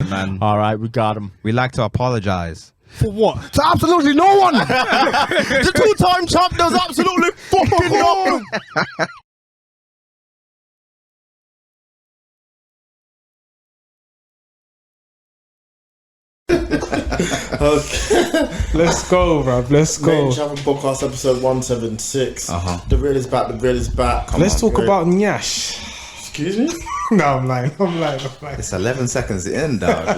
man. All right, we got him. We like to apologize. For what? To absolutely no one. The two-time champ does absolutely fucking nothing. Okay. Let's go, bruv. Let's go. Travel Podcast episode 176. The real is back. The real is back. Let's talk about Nyash. Excuse me? No, I'm lying. It's 11 seconds in, dog.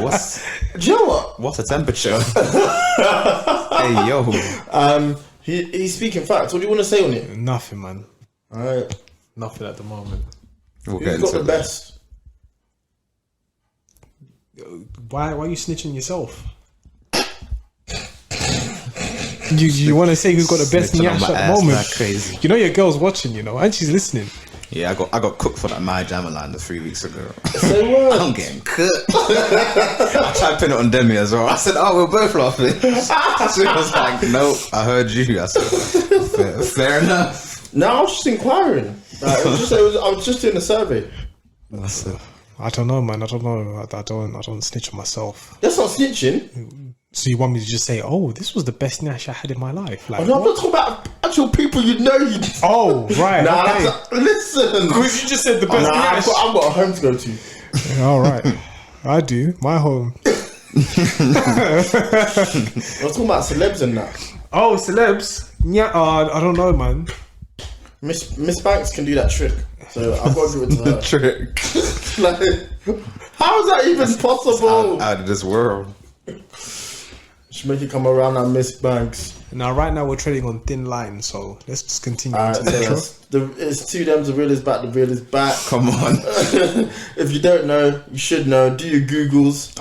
Do you know what? What's the temperature? Hey, yo. He's speaking facts. What do you want to say on it? Nothing, man. Alright. Nothing at the moment. We'll Who's got the best? Why are you snitching yourself? You want to say who's got the best Snitching on Nyash my at ass the moment? like crazy. You know your girl's watching, you know, and she's listening. Yeah, I got cooked for that My Jammer line 3 weeks ago. Say what? I'm getting cooked. I tried to pin it on Demi as well. I said, oh, we're both laughing. She was like, nope, I heard you. I said, fair enough. No, I was just inquiring. Like, I was just doing a survey. I don't know, man. I don't know. I don't snitch on myself. That's not snitching. So you want me to just say, oh, this was the best Nyash I had in my life? Like, I'm not talking about actual people you know. Oh, right. Nah, Okay. listen. Because you just said the best Nyash. I've got a home to go to. All right. I do. My home. I was talking about celebs and that. Oh, celebs? Yeah, I don't know, man. Miss Banks can do that trick. So I've got to give it to her. Trick. Like, how is that even possible? Out of this world. Should make it come around and Miss Banks. Now, right now, we're trading on thin line, so let's just continue. Alright, it's two them. The real is back. The real is back. Come on. If you don't know, you should know. Do your Googles.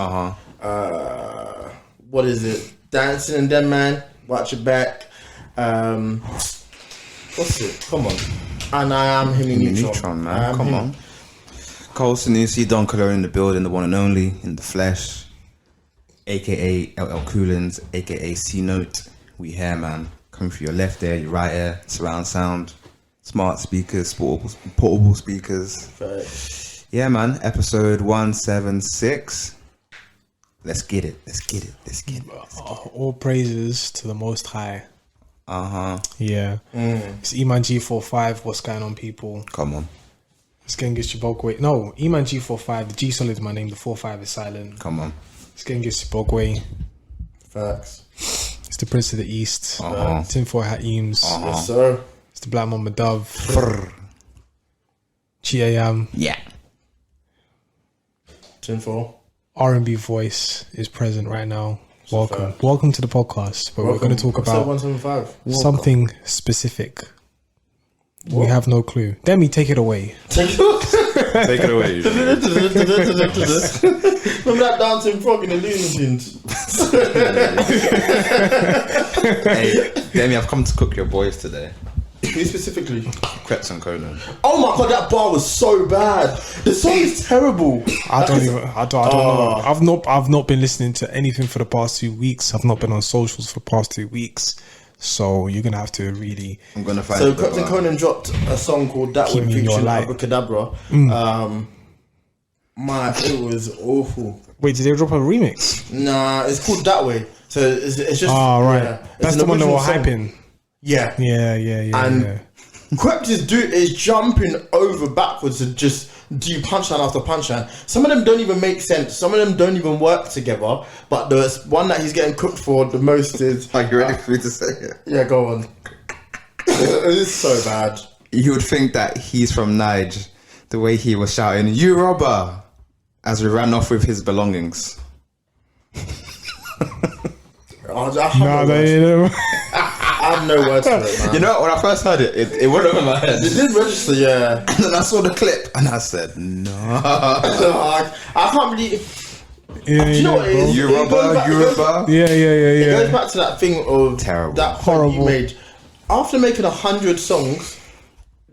What is it? Dancing and Them Man. Watch your back. What's it? Come on. And I am Him in Neutron, man. Come on. Cole Sanusi, Don Color in the building, the one and only, in the flesh. AKA LL Coolins, AKA C-Note. We here, man. Coming through your left ear, your right ear, surround sound, smart speakers, portable speakers. Right. Yeah, man. Episode 176. Let's get it. Let's get it. Let's get it. All praises to the Most High. Yeah. It's Eman G45. What's going on, people? Come on. It's Genghis Chibokwe. No, Eman G45. The G solid is my name. The 45 is silent. Come on. It's Genghis Chibokwe. Facts. It's the Prince of the East. Tinfoil Hat Eames. Yes, sir. It's the Black Mama Dove. Chiayam. Yeah. Tinfoil. R&B voice is present right now. Welcome to the podcast, where we're going to talk about 175. something specific. What? We have no clue. Demi, take it away. Take it away. Remember that dancing frog in the Looney Tunes? Hey, Demi, I've come to cook your boys today. Who specifically? Crepes and Conan. Oh my god, that bar was so bad. The song is terrible. I don't know. I've not been listening to anything for the past 2 weeks. I've not been on socials for the past 2 weeks. So you're gonna have to really. I'm gonna find. So Captain Conan dropped a song called "That Way" featuring Abracadabra. It was awful. Wait, did they drop a remix? Nah, it's called "That Way." So it's just. Oh right, yeah, that's the one they were hyping. Yeah. And Crept is jumping over backwards to just do punchline after punchline. Some of them don't even make sense. Some of them don't even work together. But the one that he's getting cooked for the most is... Are you ready for me to say it? Yeah, go on. It's so bad. You would think that he's from Nige, the way he was shouting, "You robber!" as we ran off with his belongings. I have no words for it, man. You know, when I first heard it, it went over my head. It did register, yeah. And then I saw the clip and I said, no. I can't believe. Yeah, do you know what it is? Yoruba. Yeah. It goes back to that thing of terrible, that horrible you made. After making 100 songs,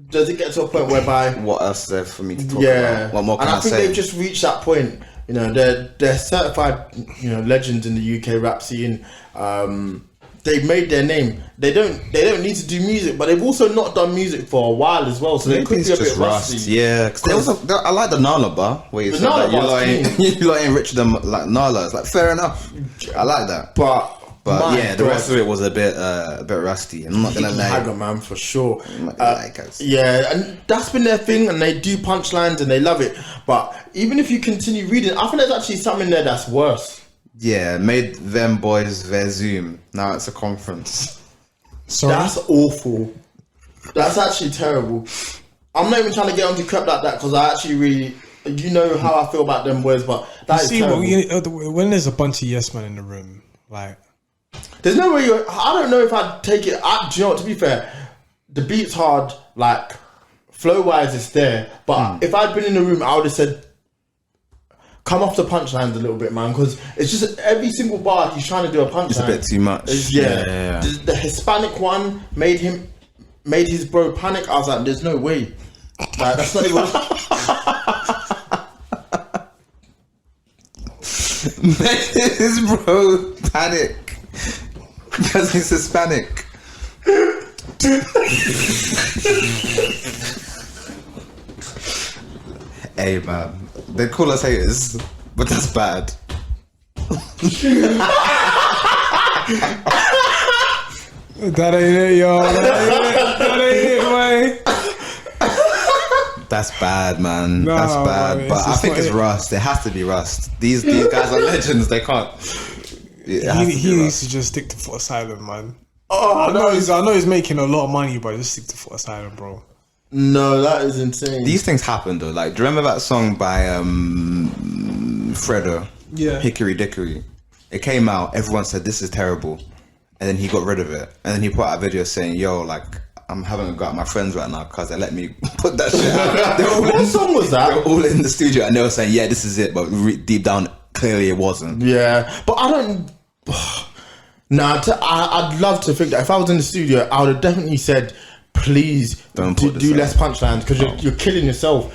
does it get to a point whereby what else is there for me to talk about? What more can I say? think they've just reached that point. You know, they're certified, legends in the UK rap scene. they've made their name. They don't need to do music, but they've also not done music for a while as well. So they Maybe could it's be a just bit rusty. Yeah, because I like the Nala bar where you The said Nala that you bar's ain't richer than like Nala. It's like fair enough. I like that. But my yeah, the God. rest of it was a bit rusty. I'm not gonna lie. Hagger, man, for sure. I'm not gonna lie, guys. Yeah, and that's been their thing, and they do punchlines and they love it. But even if you continue reading, I think there's actually something there that's worse. Yeah, made them boys their Zoom. Now it's a conference. Sorry? That's awful. That's actually terrible. I'm not even trying to get onto crap like that because I actually really, you know how I feel about them boys, but that is terrible. When there's a bunch of yes men in the room, like, There's no way I don't know if I'd take it. Do you know what? To be fair, the beat's hard. Like flow wise, it's there. But if I'd been in the room, I would have said, "Come off the punchlines a little bit, man," because it's just every single bar he's trying to do a punchline. It's a bit too much. Yeah. The Hispanic one made his bro panic. I was like, "There's no way." Like, that's not even. His bro panic because he's Hispanic. Hey man, they call us haters, but that's bad. that ain't it, yo. That ain't it, man. That's bad, man. No, that's bad. man, But I think it's rust. It has to be rust. These guys are legends. They can't. He needs to just stick to Foot Asylum, man. Oh, I know he's making a lot of money, but just stick to Foot Asylum, bro. No, that is insane. These things happen though. Like, do you remember that song by Fredo? Yeah. Hickory Dickory. It came out. Everyone said this is terrible, and then he got rid of it. And then he put out a video saying, "Yo, like, I'm having a go at my friends right now because they let me put that shit out." What song was that? They were all in the studio and they were saying, "Yeah, this is it," but deep down, clearly it wasn't. Yeah, but I don't. Nah, I'd love to think that if I was in the studio, I would have definitely said, "Please Don't do less punchlines because you're killing yourself."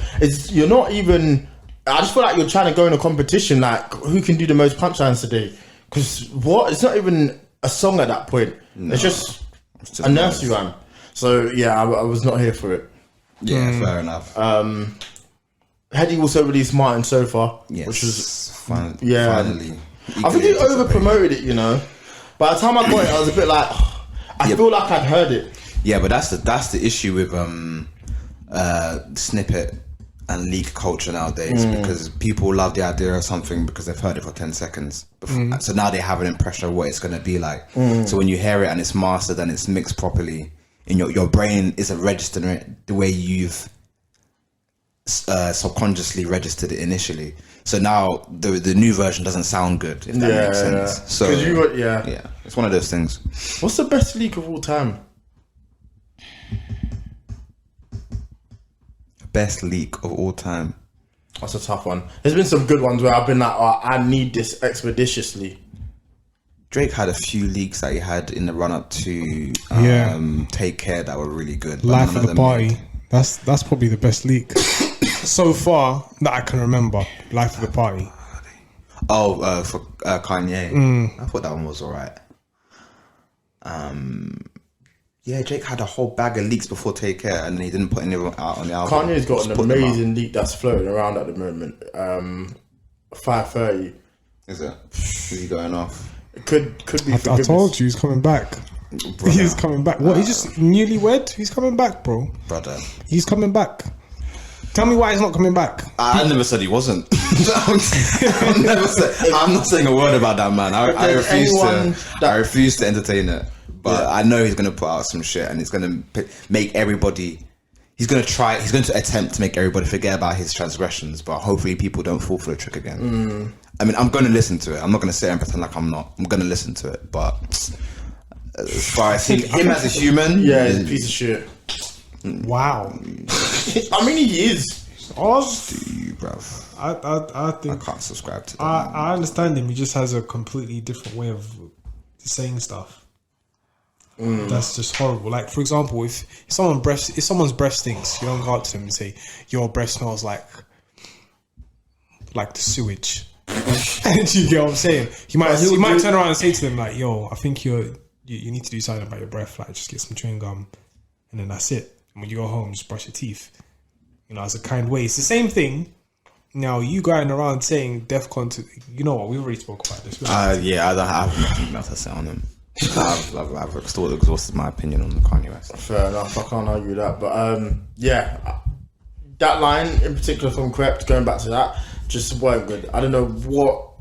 You're not even. I just feel like you're trying to go in a competition, like who can do the most punchlines today? Because what? It's not even a song at that point. No, it's just just a nursery rhyme. So yeah, I was not here for it. Yeah, fair enough. Heady also released Martin so far, Yes, which was finally. I think he over promoted it, you know. By the time I got it, I was a bit like, I feel like I'd heard it. Yeah, but that's the issue with snippet and leak culture nowadays because people love the idea of something because they've heard it for 10 seconds. So now they have an impression of what it's going to be like. So when you hear it and it's mastered and it's mixed properly, in your brain isn't registering it the way you've subconsciously registered it initially. So now the new version doesn't sound good, if that makes sense. Yeah. So yeah, it's one of those things. What's the best leak of all time? Best leak of all time. That's a tough one. There's been some good ones where I've been like, oh, I need this expeditiously. Drake had a few leaks that he had in the run up to Take Care that were really good. Life of the Party. That's probably the best leak so far that I can remember. Life of the Party. Oh, for Kanye. I thought that one was alright. Yeah, Drake had a whole bag of leaks before Take Care, and then he didn't put any of them out on the album. Kanye's got an amazing leak that's floating around at the moment. 5:30. Is it? Is he going off? It could be. I told you he's coming back. Brother. He's coming back. What? He's just newlywed? He's coming back, bro. Brother. He's coming back. Tell me why he's not coming back. I never said he wasn't. I'm not saying a word about that man. I refuse to entertain it. But I know he's going to put out some shit and he's going to make everybody... He's going to attempt to make everybody forget about his transgressions, but hopefully people don't fall for the trick again. I mean, I'm going to listen to it. I'm not going to sit and pretend like I'm not. I'm going to listen to it. But as far as him as a human... Yeah, he's a piece of shit. Wow. I mean, he is. Dude, bruv. I think... I can't subscribe to that. I understand him. He just has a completely different way of saying stuff. That's just horrible. Like, for example, if someone's breath stinks, you don't go up to them and say, "Your breath smells like the sewage." And you get what I'm saying? You might turn around and say to them like, "Yo, I think your you need to do something about your breath. Like just get some chewing gum, and then that's it. And when you go home, just brush your teeth. You know, as a kind way. It's the same thing. Now you going around saying DEFCON to, you know what? We already spoke about this. Yeah, I don't have nothing else to say on him. I've still exhausted my opinion on the Kanye West. Fair enough, I can't argue that. But yeah, that line in particular from Crept, going back to that, just weren't good. I don't know what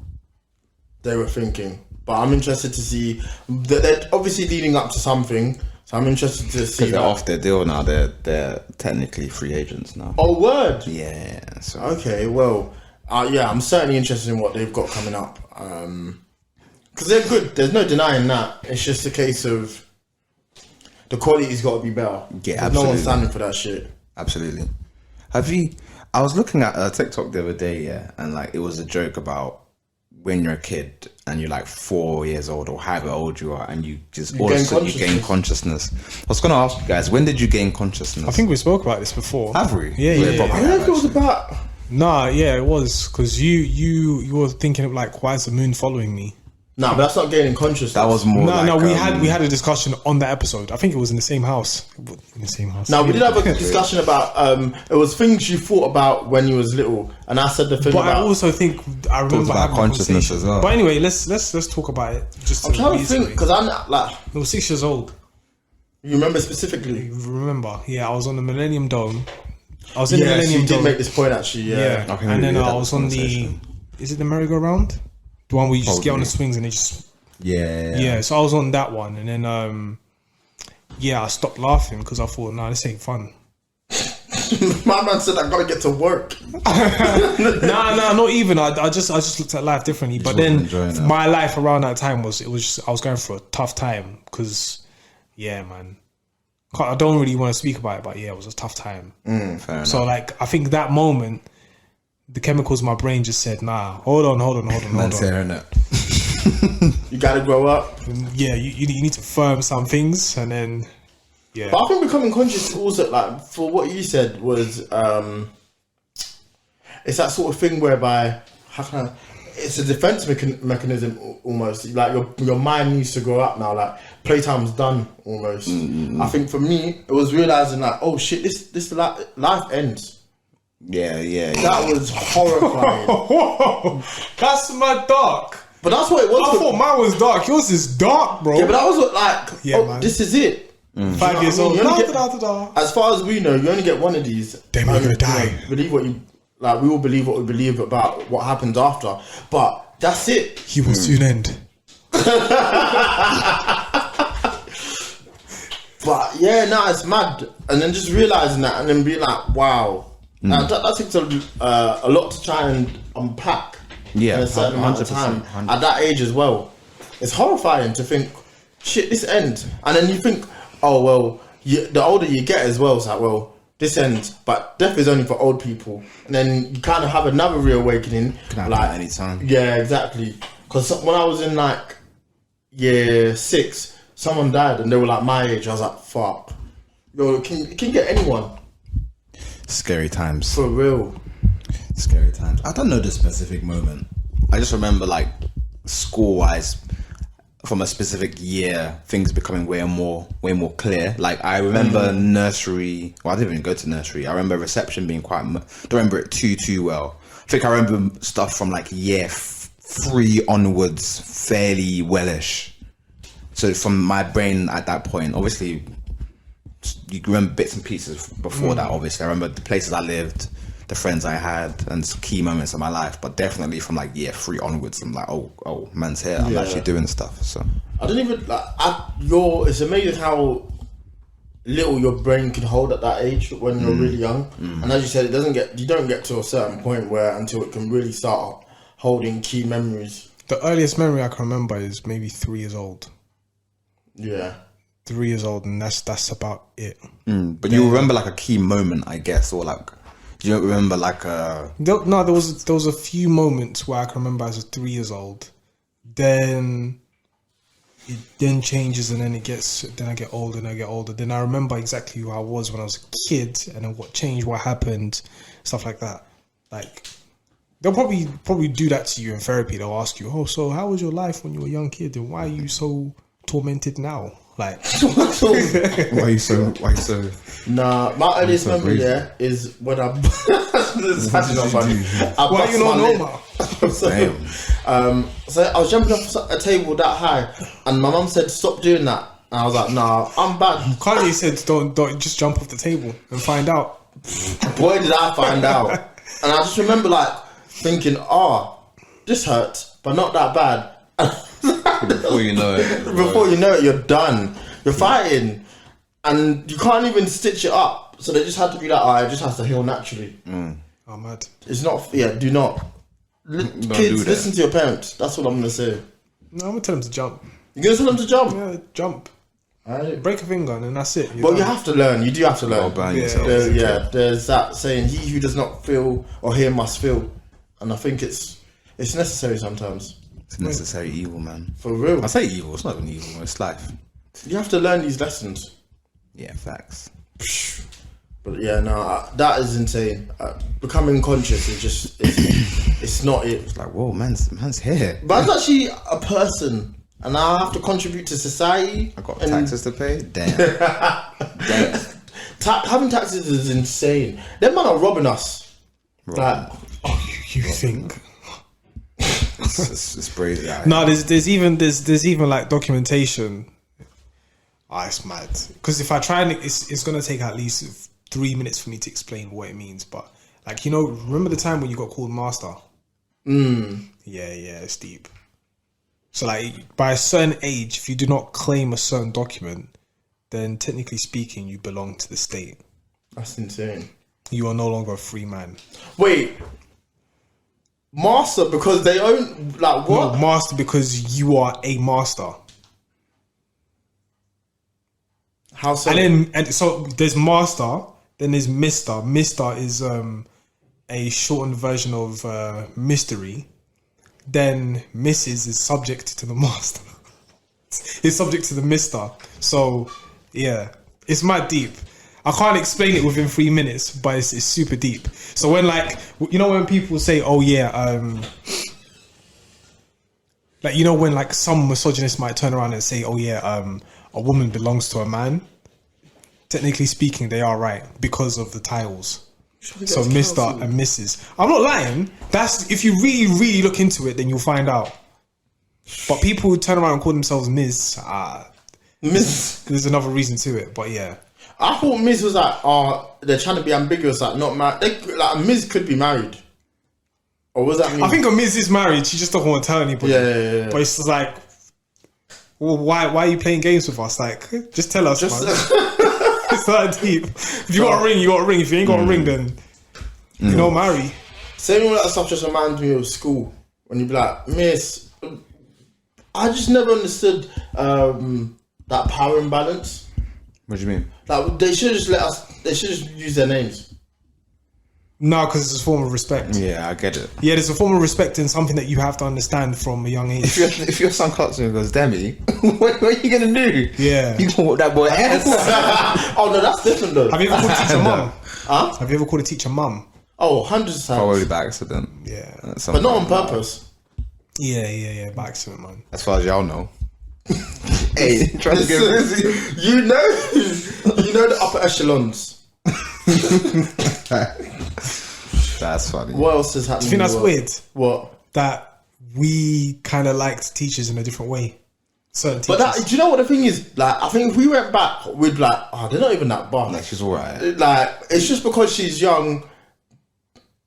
they were thinking, but I'm interested to see that they're obviously leading up to something. So I'm interested to see. Because they're off their deal now. They're technically free agents now. Oh, word. Yeah. So. Okay, well, yeah, I'm certainly interested in what they've got coming up. Because they're good. There's no denying that. It's just a case of the quality's got to be better. Yeah, absolutely. No one's standing for that shit. Absolutely. I was looking at a TikTok the other day, yeah, and like it was a joke about when you're a kid and you're like 4 years old or however old you are, and you just all of a sudden you gain consciousness. I was going to ask you guys, when did you gain consciousness? I think we spoke about this before. Have we? Yeah. I don't know if it was about. Nah, yeah, it was because you were thinking of like, why is the moon following me? No, but that's not gaining consciousness. That was more. No, like, we had a discussion on that episode. I think it was in the same house. In the same house. No, we did have a discussion about it was things you thought about when you was little, and I said the thing But about. I also think I remember about having consciousness as well. But anyway, let's talk about it. Just I'm trying to think because I'm like. I was 6 years old. You remember specifically? Remember? Yeah, I was on the Millennium Dome. I was in the Yeah, Millennium you did Dome. make this point actually. Yeah. I can and then really I get was that on the. conversation. Is it the merry-go-round? The one where you just get on the Probably. swings and they just. Yeah. Yeah, so I was on that one, and then I stopped laughing because I thought, nah, this ain't fun. My man said I gotta get to work. Nah, not even. I just looked at life differently. But then wasn't enjoying it. my life around that time was I was going through a tough time because, yeah, man. I don't really want to speak about it, but yeah, it was a tough time. Fair enough. So like, I think that moment, the chemicals in my brain just said, nah, hold on. Man's hearing it. You gotta grow up. Yeah, you need to firm some things, and then yeah. But I think becoming conscious also, like, for what you said was, it's that sort of thing whereby, it's a defense mechanism almost. Like your mind needs to grow up now. Like playtime's done almost. I think for me, it was realizing like, oh shit, this life ends. Yeah. That was horrifying. Whoa, that's my dark. But that's what it was. I thought mine was dark. Yours is dark, bro. Yeah, but that was what, like, Yeah, man. this is it. 5 years old. You only get- Da. As far as we know, you only get one of these. Then we're gonna And, die. Believe what you like. We all believe what we believe about what happens after. But that's it. He will soon end. But yeah, no, it's mad. And then just realizing that, and then being like, wow, that takes a lot to try and unpack. Yeah, in a certain amount of 100%, time 100%. at that age as well. It's horrifying to think, shit, this ends, and then you think, oh well, the older you get as well, it's like, well, this ends, but death is only for old people, and then you kind of have another reawakening. Can happen like at any time. Yeah, exactly. Because when I was in like year 6, someone died, and they were like my age. I was like, fuck, yo, it can get anyone. Scary times. For real. Scary times. I don't know the specific moment. I just remember like school-wise, from a specific year, things becoming way more clear. Like I remember nursery. Well, I didn't even go to nursery. I remember reception being quite. Don't remember it too well. I think I remember stuff from like year 3 onwards, fairly wellish. So from my brain at that point, obviously, you remember bits and pieces before that. Obviously, I remember the places I lived, the friends I had, and some key moments of my life. But definitely from like year 3 onwards, I'm like, oh, man's here. I'm actually doing stuff. So I don't even like. It's amazing how little your brain can hold at that age when you're really young. And as you said, you don't get to a certain point where until it can really start holding key memories. The earliest memory I can remember is maybe 3 years old. Yeah. 3 years old, and that's about it. but you remember like a key moment, I guess, or like you don't remember like a. There was a few moments where I can remember as a 3 years old. Then it then changes, and then I get older and I get older. Then I remember exactly who I was when I was a kid, and then what changed, what happened, stuff like that. Like they'll probably do that to you in therapy. They'll ask you, oh, so how was your life when you were a young kid, and why are you so tormented now? Like, Why are you so? Nah, my earliest so memory crazy. there is when I. This is actually not funny. I why bust you not my lip. normal? So I was jumping off a table that high, and my mum said, "Stop doing that." And I was like, "Nah, I'm bad." Kanye said, "Don't just jump off the table and find out." Boy, did I find out! And I just remember like thinking, "Oh, this hurts, but not that bad." Before you know it, Before you know it, you're done. You're fighting, and you can't even stitch it up. So they just had to be like, "Oh, it just has to heal naturally." Oh, mad. It's not. Yeah, do not. Kids, do that. listen to your parents. That's what I'm gonna say. No, I'm gonna tell him to jump. You're gonna tell them to jump. Yeah, jump. Alright. Break a finger and then that's it. You're But you done. have to learn. You do have to learn. I'll ban Yeah. yourself. There's that saying, "He who does not feel or hear must feel," and I think it's necessary sometimes. It's necessary evil, man. For real, I say evil. It's not even evil. It's life. you have to learn these lessons. Yeah, facts. But yeah, no, that is insane. Becoming conscious is just it's not it. It's like, whoa, man's here. But I'm actually a person, and I have to contribute to society. I got and taxes to pay. Damn. Damn. Having taxes is insane. Them man are robbing us. Like, Oh, you think? It's crazy. No, there's even like documentation. Ah, it's mad. Because if I try and it's gonna take at least 3 minutes for me to explain what it means. But like, you know, remember the time when you got called master? Yeah, it's deep. So like, by a certain age, if you do not claim a certain document, then technically speaking, you belong to the state. that's insane. You are no longer a free man. Wait, master because they own like what? No, master because you are a master. How so? And so there's master, then there's mister. Mister is a shortened version of mystery. Then Mrs. is subject to the master. It's subject to the mister. So yeah, it's mad deep. I can't explain it within 3 minutes, but it's super deep. So when like, you know, when people say, oh yeah, like, you know, when like some misogynist might turn around and say, oh yeah, a woman belongs to a man. Technically speaking, they are right because of the titles. So Mr. and Mrs. I'm not lying. That's, if you really look into it, then you'll find out. But people who turn around and call themselves Ms. Miss. There's another reason to it. But yeah, I thought Miss was like, they're trying to be ambiguous, like not married. Like Miss could be married, or was that? I think a Ms is married. She just doesn't want to tell anybody. Yeah. But it's just like, well, why are you playing games with us? Like, just tell us. Man. It's that deep. If you got a ring, you got a ring. If you ain't got a ring, then you don't marry. Same all that stuff just reminds me of school when you be like, Miss. I just never understood that power imbalance. What do you mean? Like they should just let us. They should just use their names. No, because it's a form of respect. Yeah, I get it. Yeah, there's a form of respect and something that you have to understand from a young age. If your son cuts you and goes, Demi, what are you gonna do? Yeah. You gonna whoop that boy ass? Oh no, that's different though. Have you ever called a teacher mum? Huh? Have you ever called a teacher mum? Oh, hundreds of times. Probably by accident. Yeah. But not on purpose. Yeah, by accident, man. As far as y'all know. Hey, trying to get busy. You know the upper echelons. That's funny. What else is happening? Do you think that's in the world? weird? What? That we kind of liked teachers in a different way. Certain teachers. But do you know what the thing is? Like, I think if we went back, we'd be like, oh, they're not even that bad. Like, she's alright. Like, it's just because she's young,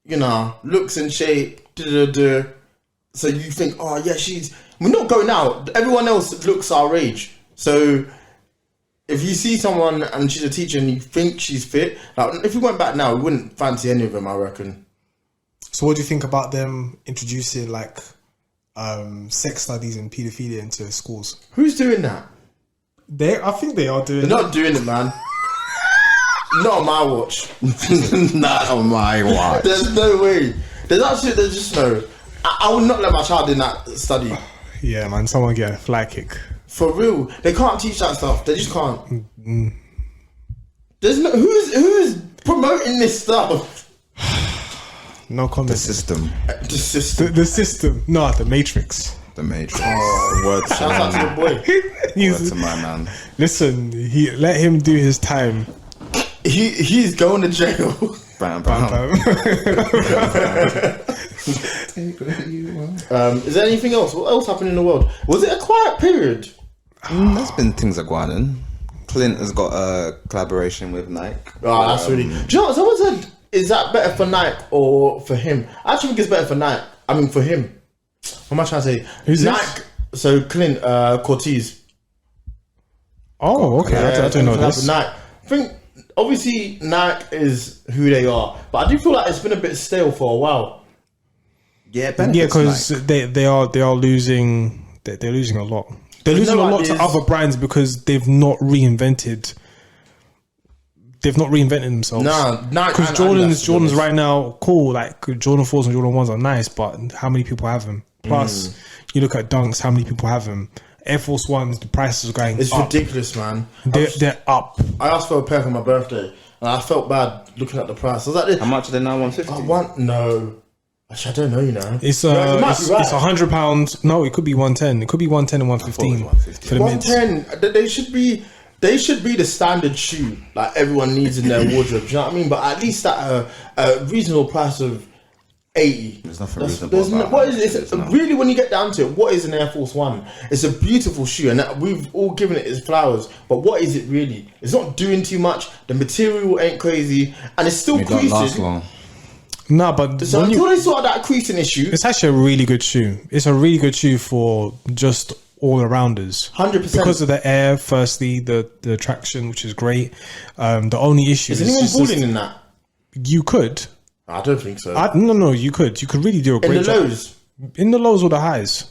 you know, looks in shape, so you think, oh yeah, we're not going out. Everyone else looks our age. So if you see someone and she's a teacher and you think she's fit, like if we went back now, we wouldn't fancy any of them, I reckon. So what do you think about them introducing like sex studies and paedophilia into schools? Who's doing that? I think they are doing They're not doing it, man. Not on my watch. Not on my watch. There's no way. There's just no. I would not let my child in that study. Yeah, man, someone get a fly kick. For real. They can't teach that stuff. They just can't. There's no who's promoting this stuff? No comment. The system. The system. The system. No, the Matrix. The Matrix. Oh, word Shout out to your boy. Word to my man. Listen, let him do his time. He's going to jail. Bam, Bam, bam. bam. Is there anything else? What else happened in the world? Was it a quiet period? There's been things that go on. Clint has got a collaboration with Nike. Oh, that's really. Do you know what someone said? Is that better for Nike or for him? I actually think it's better for Nike. I mean, for him. What am I trying to say? Who's Nike. this? So Clint Cortez. Oh, okay. I don't know this. Nike. I think obviously Nike is who they are, but I do feel like it's been a bit stale for a while. Yeah, because they are losing. They're losing a lot. They're losing a lot to other brands because they've not reinvented. They've not reinvented themselves. Nah, because Jordans right now cool. Like Jordan 4s and Jordan 1s are nice, but how many people have them? Plus, you look at Dunks. How many people have them? Air Force Ones. The prices are going. It's up. ridiculous, man. They're up. I asked for a pair for my birthday, and I felt bad looking at the price. I was like, how much are they now? 150. I want no. Actually, I don't know. You know, It's it's right. it's £100. No, it could be 110. It could be 110 and 115 for the mids. 110. They should be. They should be the standard shoe like everyone needs in their wardrobe. Do you know what I mean? But at least at a reasonable price of 80. There's nothing reasonable about what it. is it? Really, when you get down to it, what is an Air Force One? It's a beautiful shoe, and we've all given it its flowers. But what is it really? It's not doing too much. The material ain't crazy, and it's still It don't last creasing. long. No, but So until they sort out that creasing issue, it's actually a really good shoe. It's a really good shoe for just all-arounders. 100%. Because of the air, firstly, the traction, which is great. The only issue is is anyone just balling in that? you could. I don't think so. No, you could. You could really do a In great the job. lows. In the lows or the highs.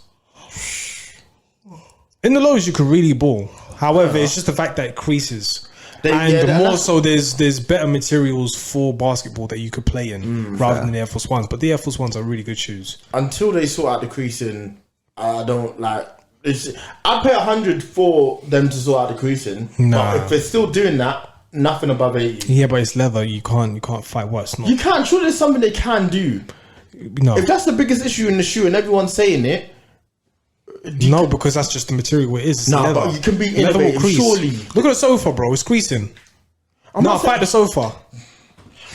In the lows, you could really ball. However, it's just the fact that it creases. There's better materials for basketball that you could play in rather than the Air Force Ones. But the Air Force Ones are really good shoes. Until they sort out the creasing, I don't like. I'd pay 100 for them to sort out the creasing. Nah. But if they're still doing that, nothing above 80. Yeah, but it's leather. You can't fight what's not. You can't. Sure, there's something they can do. No, If that's the biggest issue in the shoe and everyone's saying it, no, because that's just the material it is. It's No, leather. but you can be Leather will innovative, crease. surely. Look at the sofa, bro. It's creasing. No, not fight the sofa.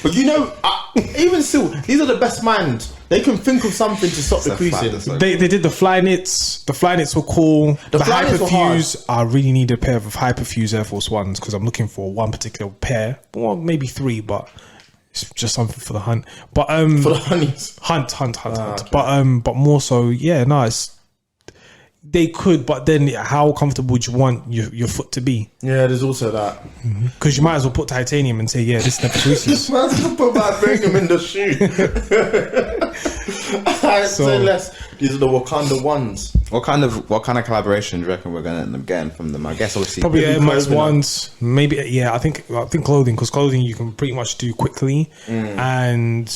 but you know, even still, these are the best minds. They can think of something to stop the It's a fact, creasing. it's like- They did the fly knits. The fly knits were cool. The fly knits were hard. Hyperfuse. I really need a pair of Hyperfuse Air Force Ones because I'm looking for one particular pair. Well, maybe three, but it's just something for the hunt. But For the honeys. hunt. okay. But more so, yeah, nice. They could, but then how comfortable would you want your foot to be? Yeah, there's also that. Because you might as well put titanium and say, yeah, this never creases. Man's gonna put my finger in the shoe. Alright, say less. These are the Wakanda ones. What kind of collaboration do you reckon we're going to end up getting from them? I guess obviously Probably Air Max clothing. ones, maybe. Yeah, I think clothing, because clothing you can pretty much do quickly, and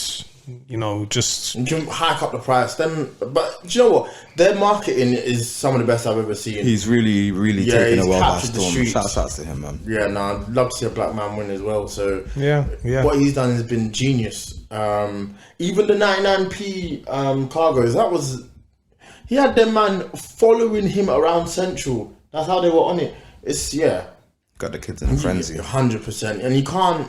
just You can hike up the price. Them, but do you know what? Their marketing is some of the best I've ever seen. he's really Yeah, taken he's the world by captured the storm. streets. Shouts out to him, man. Yeah, no, I'd love to see a black man win as well. So yeah. what he's done has been genius. Even the 99p cargos, he had them man following him around Central. That's how they were on it. It's Got the kids in a frenzy. 100%, and you can't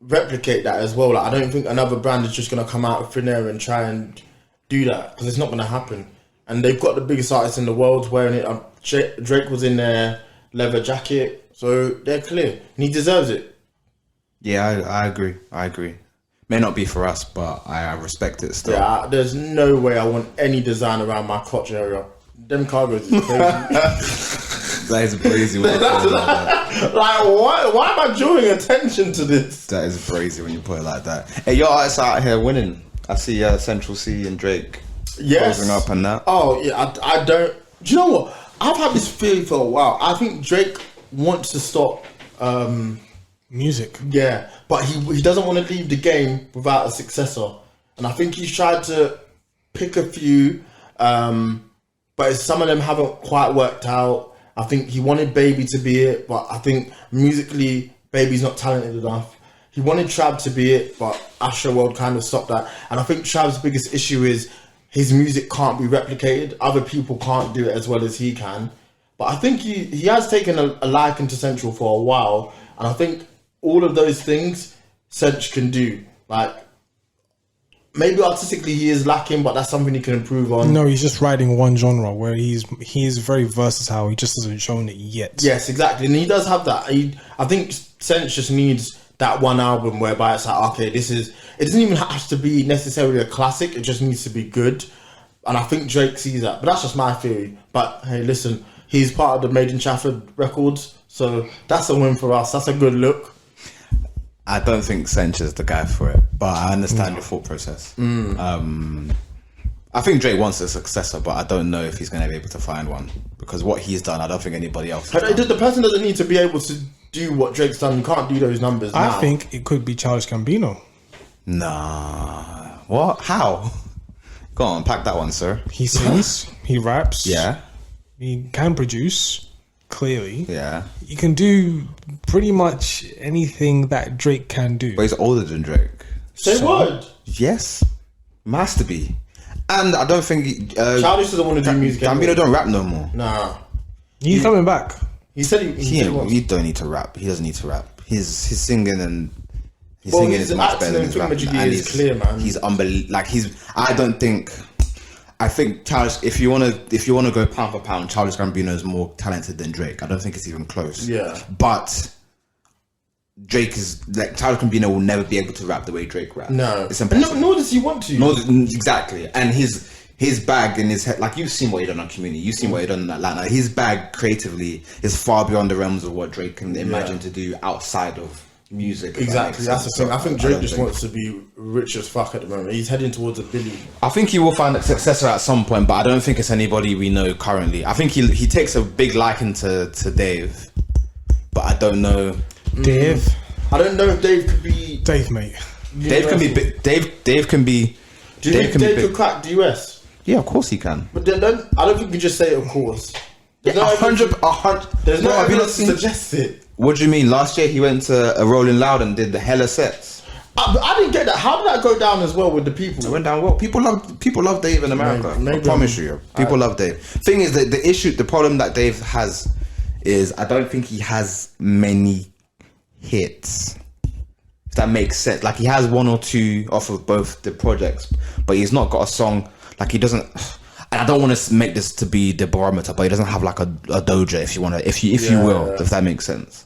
replicate that as well. Like, I don't think another brand is just gonna come out of thin air and try and do that because it's not gonna happen. And they've got the biggest artists in the world wearing it. Drake was in their leather jacket, so they're clear, and he deserves it. Yeah, I agree. May not be for us, but I respect it still. Yeah, there's no way I want any design around my crotch area. Them cargos is crazy. That is brazy. When you put it like that. Like, why am I drawing attention to this? That is brazy when you put it like that. Hey, your artists out here winning. I see Central C and Drake closing up and that. Oh yeah, I don't. Do you know what? I've had this feeling for a while. I think Drake wants to stop. Music. Yeah, but he doesn't want to leave the game without a successor, and I think he's tried to pick a few, but some of them haven't quite worked out. I think he wanted Baby to be it, but I think musically Baby's not talented enough. He wanted Trav to be it, but Astroworld kind of stopped that. And I think Trav's biggest issue is his music can't be replicated. Other people can't do it as well as he can. but I think he has taken a liking to Central for a while, and I think all of those things Central can do. Like, maybe artistically he is lacking, but that's something he can improve on. No, he's just riding one genre where he is very versatile. He just hasn't shown it yet. Yes, exactly, and he does have that. I think Sense just needs that one album whereby it's like, okay, this is. It doesn't even have to be necessarily a classic. It just needs to be good, and I think Drake sees that. But that's just my theory. But hey, listen, he's part of the Made in Trafford records, so that's a win for us. That's a good look. I don't think Sencha's the guy for it, but I understand your thought process. I think Drake wants a successor, but I don't know if he's going to be able to find one, because what he's done, I don't think anybody else has done. The person doesn't need to be able to do what Drake's done. You can't do those numbers now. I think it could be Childish Gambino. Nah. What? How? Go on, pack that one, sir. He sings, he raps, Yeah. he can produce, clearly. Yeah. He can do pretty much anything that Drake can do. But he's older than Drake. Say what? Yes. Has to be. And I don't think... Childish doesn't want to do music Gambino anymore. don't rap no more. Nah. He's coming back. He said he wants. He don't need to rap. He doesn't need to rap. His singing and... His Well, singing his is much acting better than and his rapping. thingamajiggy And is clear, man. He's unbelievable. Like, I don't think... I think Childish, if you wanna go pound for pound, Childish Gambino is more talented than Drake. I don't think it's even close. Yeah. But Drake is like Childish Gambino will never be able to rap the way Drake raps. No. It's impossible. Nor does he want to. Exactly. And his bag in his head, like you've seen what he done on Community, you've seen what he done in Atlanta. His bag creatively is far beyond the realms of what Drake can imagine to do outside of music. Exactly, that's the thing. I think Drake just wants to be rich as fuck at the moment. He's heading towards $1 billion. I think he will find a successor at some point, but I don't think it's anybody we know currently. I think he takes a big liking to Dave, but I don't know. Dave? I don't know if Dave could be. Dave, mate. Dave can be big. Dave can be. Do you think Dave could crack the US? Yeah, of course he can. But then, I don't think you can just say of course. There's no 100. There's no Bro, have you not evidence to seen? suggest it. What do you mean? Last year he went to a Rolling Loud and did the hella sets. I didn't get that. How did that go down as well with the people? It went down well. People love Dave in America. Maybe I promise you. People love Dave. Thing is that the problem that Dave has is I don't think he has many hits. If that makes sense. Like he has one or two off of both the projects, but he's not got a song. Like he doesn't. And I don't want to make this to be the barometer, but he doesn't have like a Doja, if you want to, if you will, if that makes sense.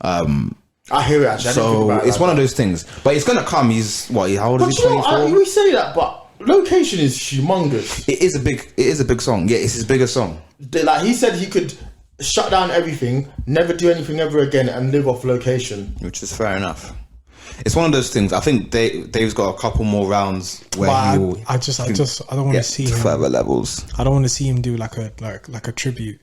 I hear it actually. So it's one of those things, but it's gonna come. He's what? How old is he? 24. We say that, but Location is humongous. It is a big song. Yeah, it's his biggest song. Like he said, he could shut down everything, never do anything ever again, and live off Location. Which is fair enough. It's one of those things. I think Dave's got a couple more rounds where I don't want to see him further levels. I don't want to see him do like a tribute.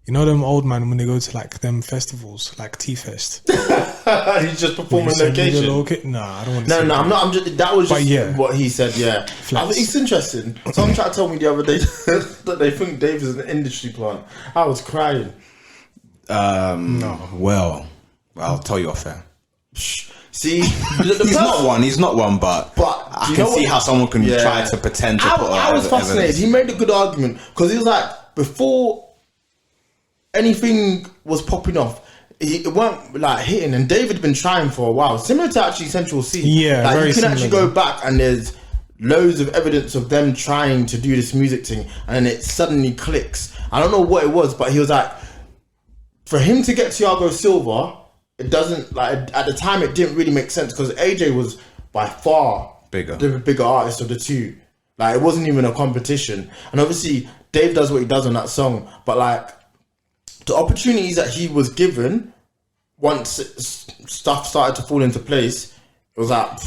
You know them old man when they go to like them festivals like T-Fest. He's just performing Location. Nah, I don't want to. No, I'm not. I'm just. That was just what he said. Yeah, Flex. I think it's interesting. Someone tried to tell me the other day that they think Dave is an industry plant. I was crying. No. Well, I'll tell you off air. See, He's not one, but I can see how someone can try to pretend to put I was fascinated. evidence. He made a good argument because he was like, before anything was popping off, it weren't like hitting, and David had been trying for a while, similar to actually Central C. Yeah, like, very you can similar, actually go back and there's loads of evidence of them trying to do this music thing, and it suddenly clicks. I don't know what it was, but he was like, for him to get Thiago Silva, it doesn't, like, at the time it didn't really make sense because AJ was by far the bigger artist of the two. Like, it wasn't even a competition, and obviously Dave does what he does on that song, but like the opportunities that he was given once stuff started to fall into place, it was like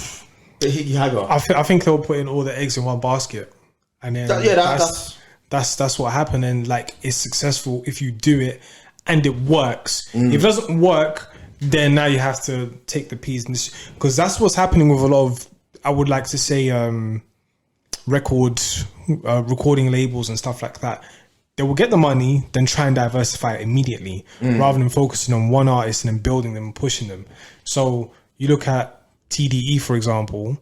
the Higgy Hagger. I think they were putting all the eggs in one basket, and then that's what happened. And like, it's successful if you do it and it works. If it doesn't work, then now you have to take the P's, because that's what's happening with a lot of, I would like to say, recording labels and stuff like that. They will get the money, then try and diversify it immediately, rather than focusing on one artist and then building them and pushing them. So you look at TDE, for example.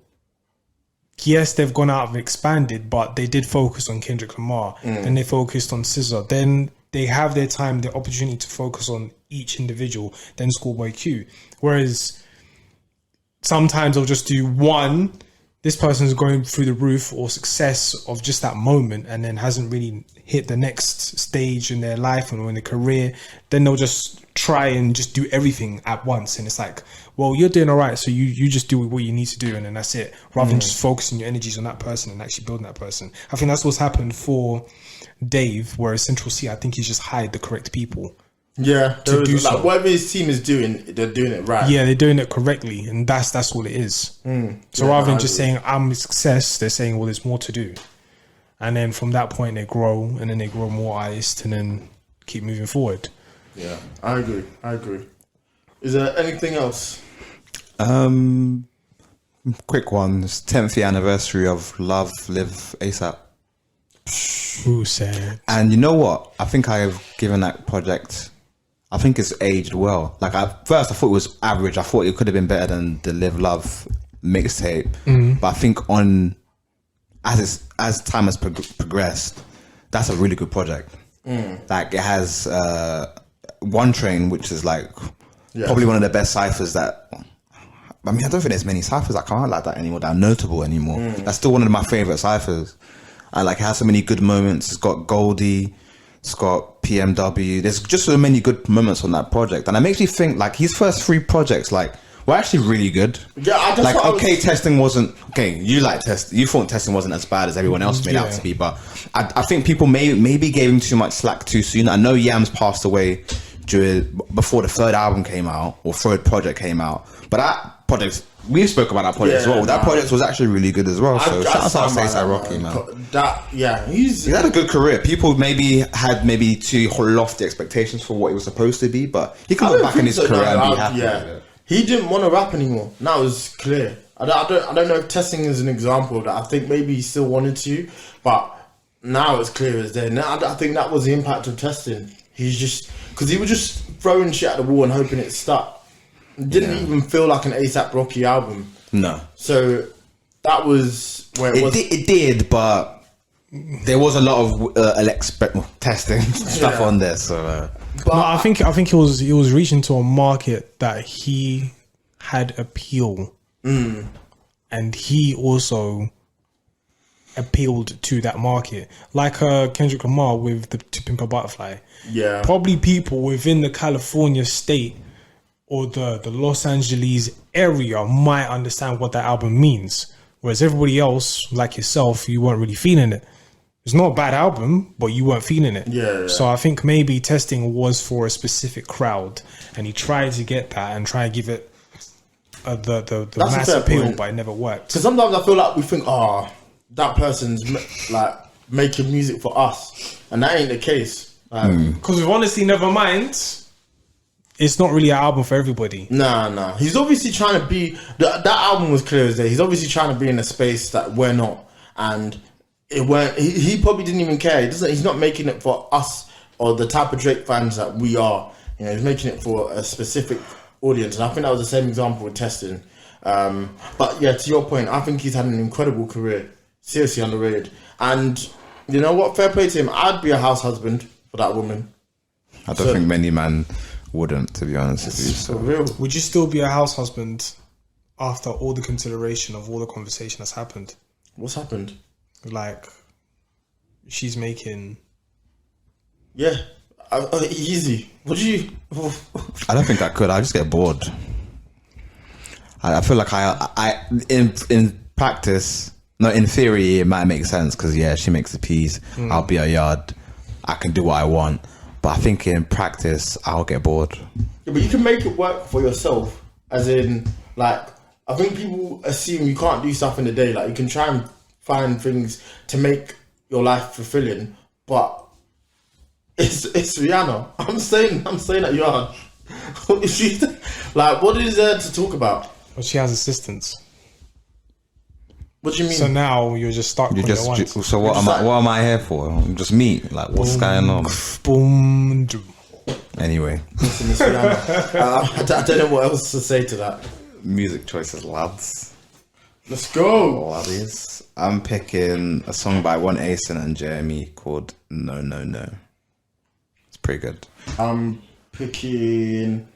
Yes, they've gone out and expanded, but they did focus on Kendrick Lamar. Then they focused on SZA. Then they have their time, their opportunity to focus on each individual than Schoolboy Q. Whereas sometimes they'll just do one, this person's going through the roof or success of just that moment and then hasn't really hit the next stage in their life or in their career. Then they'll just try and just do everything at once. And it's like, well, you're doing all right, so you just do what you need to do and then that's it. Rather than just focusing your energies on that person and actually building that person. I think that's what's happened for Dave, whereas Central C, I think he's just hired the correct people. Yeah, to do so. like whatever his team is doing, they're doing it right. Yeah, they're doing it correctly, and that's all it is. So rather than just saying I'm a success, they're saying, well, there's more to do, and then from that point they grow, and then they grow more artists, and then keep moving forward. Yeah, I agree. Is there anything else? Quick one. It's 10th year anniversary of Love Live ASAP. Who said? And you know what? I think I've given that project. I think it's aged well. Like at first, I thought it was average. I thought it could have been better than the Live Love mixtape. But I think as time has progressed, that's a really good project. Like it has One Train, which is like probably one of the best ciphers that. I mean, I don't think there's many ciphers that come out like that anymore, that are notable anymore. That's still one of my favorite ciphers. And like it has so many good moments. It's got Goldie, it's got PMW. There's just so many good moments on that project, and it makes me think like his first 3 projects like were actually really good. Yeah, I just like okay, testing wasn't okay. You thought testing wasn't as bad as everyone else made out to be, but I think people maybe gave him too much slack too soon. I know Yams passed away before the 3rd album came out or 3rd project came out, but that project. We spoke about that project as well. That project was actually really good as well. So shout out to ASAP Rocky, man. He had a good career. People maybe had too lofty expectations for what he was supposed to be, but he can look back in his career and be happy. Yeah, he didn't want to rap anymore. That was clear. I don't know if testing is an example of that. I think maybe he still wanted to, but now it's clear as day. Now I think that was the impact of testing. He's just because he was just throwing shit at the wall and hoping it stuck. It didn't even feel like an ASAP Rocky album. No. So that was where it was. It did, but there was a lot of testing stuff on there. So, but no, I think he was reaching to a market that he had appeal, and he also appealed to that market, like Kendrick Lamar with the To Pimp a Butterfly. Yeah, probably people within the California state or the Los Angeles area might understand what that album means, whereas everybody else, like yourself, you weren't really feeling it. It's not a bad album, but you weren't feeling it. Yeah. So I think maybe testing was for a specific crowd, and he tried to get that and try and give it the mass appeal, but it never worked. Because sometimes I feel like we think, that person's like making music for us, and that ain't the case. Because with Honestly Nevermind, it's not really an album for everybody. Nah. He's obviously trying to be. That album was clear as day. He's obviously trying to be in a space that we're not, and it weren't. He probably didn't even care. He's not making it for us or the type of Drake fans that we are. You know, he's making it for a specific audience, and I think that was the same example with testing. But yeah, to your point, I think he's had an incredible career. Seriously underrated. And you know what? Fair play to him. I'd be a house husband for that woman. I don't think many men wouldn't, to be honest with you. So. Real. Would you still be a house husband after all the consideration of all the conversation that's happened? What's happened? Like, she's making... Yeah. Easy. Would you... I don't think I could. I just get bored. I feel like I in practice... No, in theory, it might make sense because, yeah, she makes the peas. I'll be a yard. I can do what I want. But I think in practice, I'll get bored. Yeah, but you can make it work for yourself. As in, like, I think people assume you can't do stuff in the day. Like, you can try and find things to make your life fulfilling. But it's Rihanna. I'm saying that you are. Like, what is there to talk about? Well, she has assistants. What do you mean? So now you're just stuck. So what am I here for? Just me? Like, what's going on? Boom. Anyway, I don't know what else to say to that. Music choices, lads. Let's go, laddies. I'm picking a song by One Ace and Jeremy called No No No. Pretty good. I'm picking.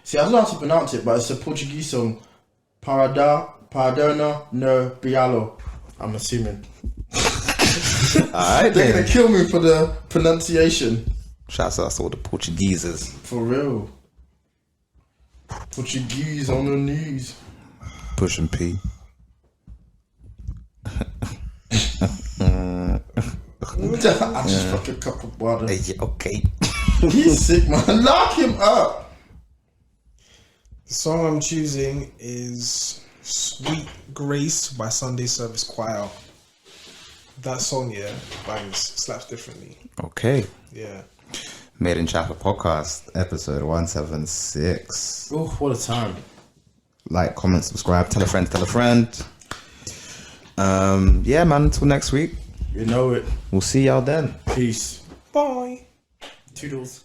See, I don't know how to pronounce it, but it's a Portuguese song. Paradona no Bialo. I'm assuming. Alright, They're then. gonna kill me for the pronunciation. Shouts out to all the Portugueses. For real. Portuguese on the knees. Push and P. I just fucked a cup of water. Hey, yeah, okay. He's sick, man. Lock him up. The song I'm choosing is Sweet Grace by Sunday Service Choir. That song, yeah, bangs, slaps differently. Okay. Yeah. Made in Chapel Podcast, episode 176. Oh, what a time. Like, comment, subscribe, tell a friend, tell a friend. Yeah, man, until next week. You know it. We'll see y'all then. Peace. Bye. Toodles.